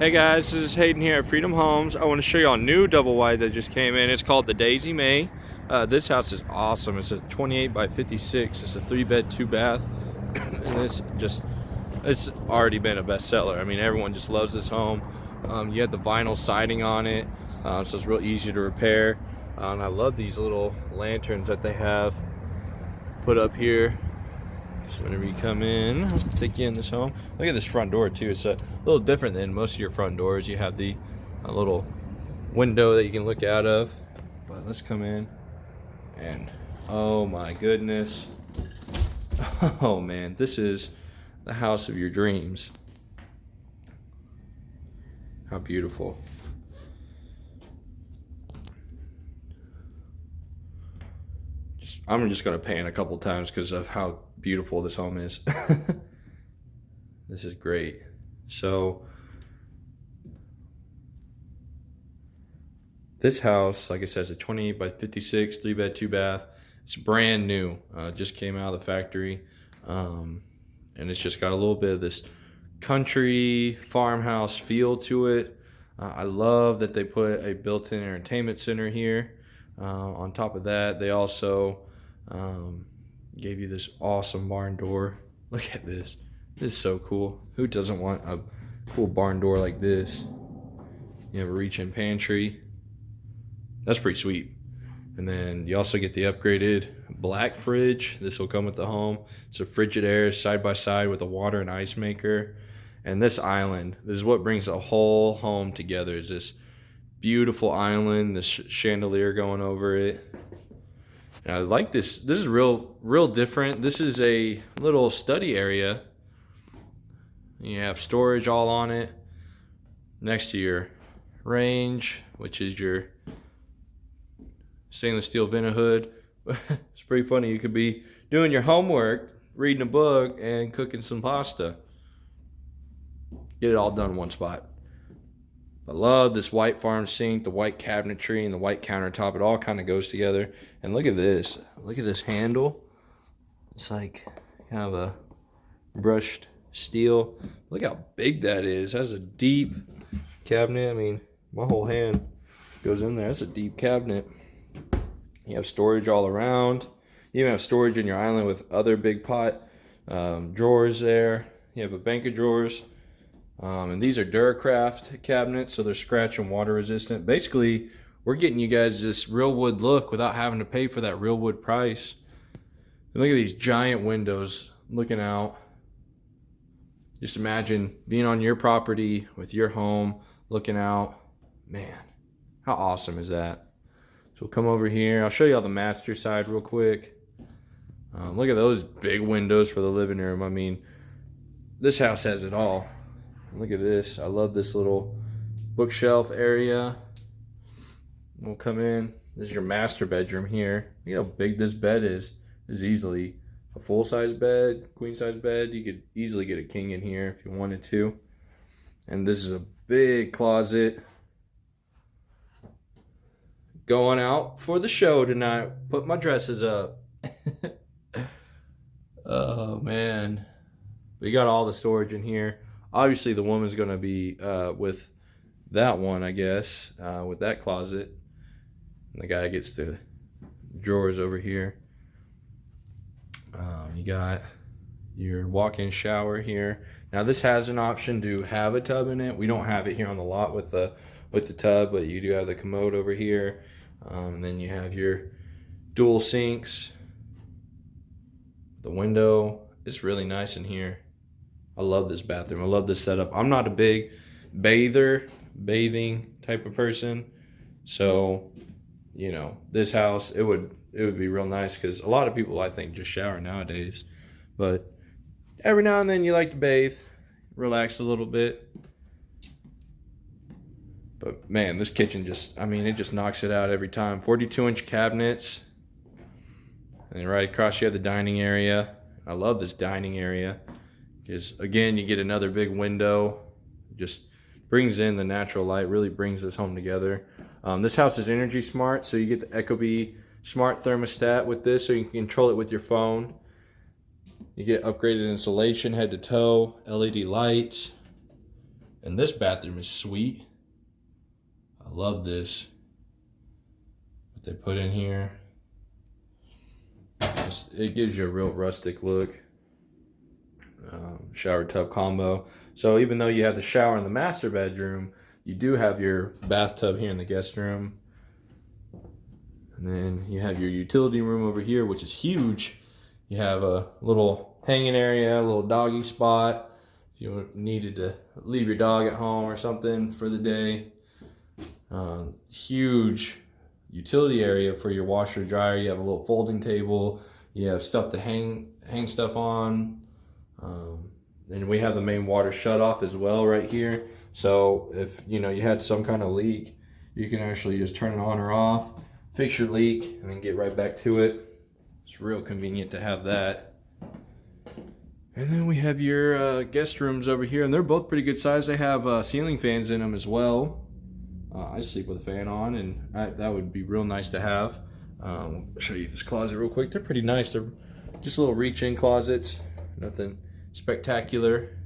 Hey guys, this is Hayden here at Freedom Homes. I want to show you a new double wide that just came in. It's called the Daisy May. This house is awesome. It's a 28 by 56. It's a 3-bed, 2-bath. And it's already been a bestseller. I mean, everyone just loves this home. You have the vinyl siding on it, so it's real easy to repair. And I love these little lanterns that they have put up here. So whenever you come in, I'll take you in this home. Look at this front door too. It's a little different than most of your front doors. You have the little window that you can look out of. But let's come in, and oh my goodness. Oh man, this is the house of your dreams. How beautiful. I'm just gonna pan a couple times because of how beautiful this home is. This is great. So this house, like I said, is a 28 by 56, 3-bed, 2-bath. It's brand new. Just came out of the factory, and it's just got a little bit of this country farmhouse feel to it. I love that they put a built-in entertainment center here. On top of that, they also gave you this awesome barn door. Look at this. This is so cool. Who doesn't want a cool barn door like this? You have a reach-in pantry. That's pretty sweet. And then you also get the upgraded black fridge. This will come with the home. It's a Frigidaire side by side with a water and ice maker. And this island, this is what brings the whole home together, is this beautiful island, this chandelier going over it. And I like this. This is real different. This is a little study area. You have storage all on it next to your range, which is your stainless steel vent hood. It's pretty funny. You could be doing your homework, reading a book, and cooking some pasta. Get it all done in one spot. I love this white farm sink, the white cabinetry, and the white countertop. It all kind of goes together. And look at this. Look at this handle. It's like kind of a brushed steel. Look how big that is. That's a deep cabinet. I mean, my whole hand goes in there. That's a deep cabinet. You have storage all around. You even have storage in your island with other big pot drawers there. You have a bank of drawers. And these are Duracraft cabinets, so they're scratch and water resistant. Basically, we're getting you guys this real wood look without having to pay for that real wood price. And look at these giant windows looking out. Just imagine being on your property with your home looking out. Man, how awesome is that? So we'll come over here. I'll show you all the master side real quick. Look at those big windows for the living room. I mean, this house has it all. Look at this. I love this little bookshelf area. We'll come in. This is your master bedroom here. Look how big this bed is. This is easily a full-size bed, queen-size bed. You could easily get a king in here if you wanted to. And this is a big closet. Going out for the show tonight. Put my dresses up. Oh, man. We got all the storage in here. Obviously, the woman's going to be with that one, I guess, with that closet. And the guy gets the drawers over here. You got your walk-in shower here. Now, this has an option to have a tub in it. We don't have it here on the lot with the tub, but you do have the commode over here. And then you have your dual sinks. The window. It's really nice in here. I love this bathroom. I love this setup. I'm not a big bathing type of person. So, you know, this house, it would be real nice because a lot of people, I think, just shower nowadays. But every now and then you like to bathe, relax a little bit. But man, this kitchen it just knocks it out every time. 42-inch cabinets. And then right across you have the dining area. I love this dining area. Because again, you get another big window, just brings in the natural light, really brings this home together. This house is energy smart, so you get the Ecobee smart thermostat with this, so you can control it with your phone. You get upgraded insulation head to toe, LED lights, And this bathroom is sweet. I love this. What they put in here. It gives you a real rustic look. Shower tub combo. So even though you have the shower in the master bedroom, you do have your bathtub here in the guest room. And then you have your utility room over here, which is huge. You have a little hanging area, a little doggy spot. If you needed to leave your dog at home or something for the day. Huge utility area for your washer dryer. You have a little folding table. You have stuff to hang stuff on. And we have the main water shut off as well right here. So if you had some kind of leak, you can actually just turn it on or off, fix your leak, and then get right back to it. It's real convenient to have that. And then we have your guest rooms over here, and they're both pretty good size. They have ceiling fans in them as well. I sleep with a fan on, and that would be real nice to have. I'll show you this closet real quick. They're pretty nice. They're just little reach-in closets. Nothing spectacular.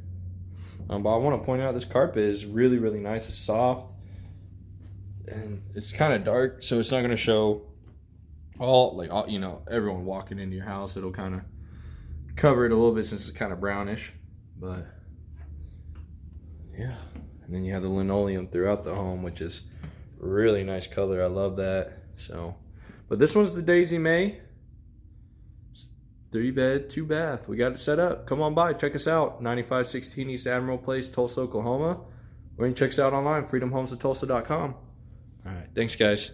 But I want to point out this carpet is really, really nice. It's soft. And it's kind of dark, so it's not going to show everyone walking into your house. It'll kind of cover it a little bit since it's kind of brownish. But, yeah. And then you have the linoleum throughout the home, which is really nice color. I love that. So, but this one's the Daisy May. 3-bed, 2-bath. We got it set up. Come on by. Check us out. 9516 East Admiral Place, Tulsa, Oklahoma. Or you can check us out online, freedomhomesofTulsa.com. All right. Thanks, guys.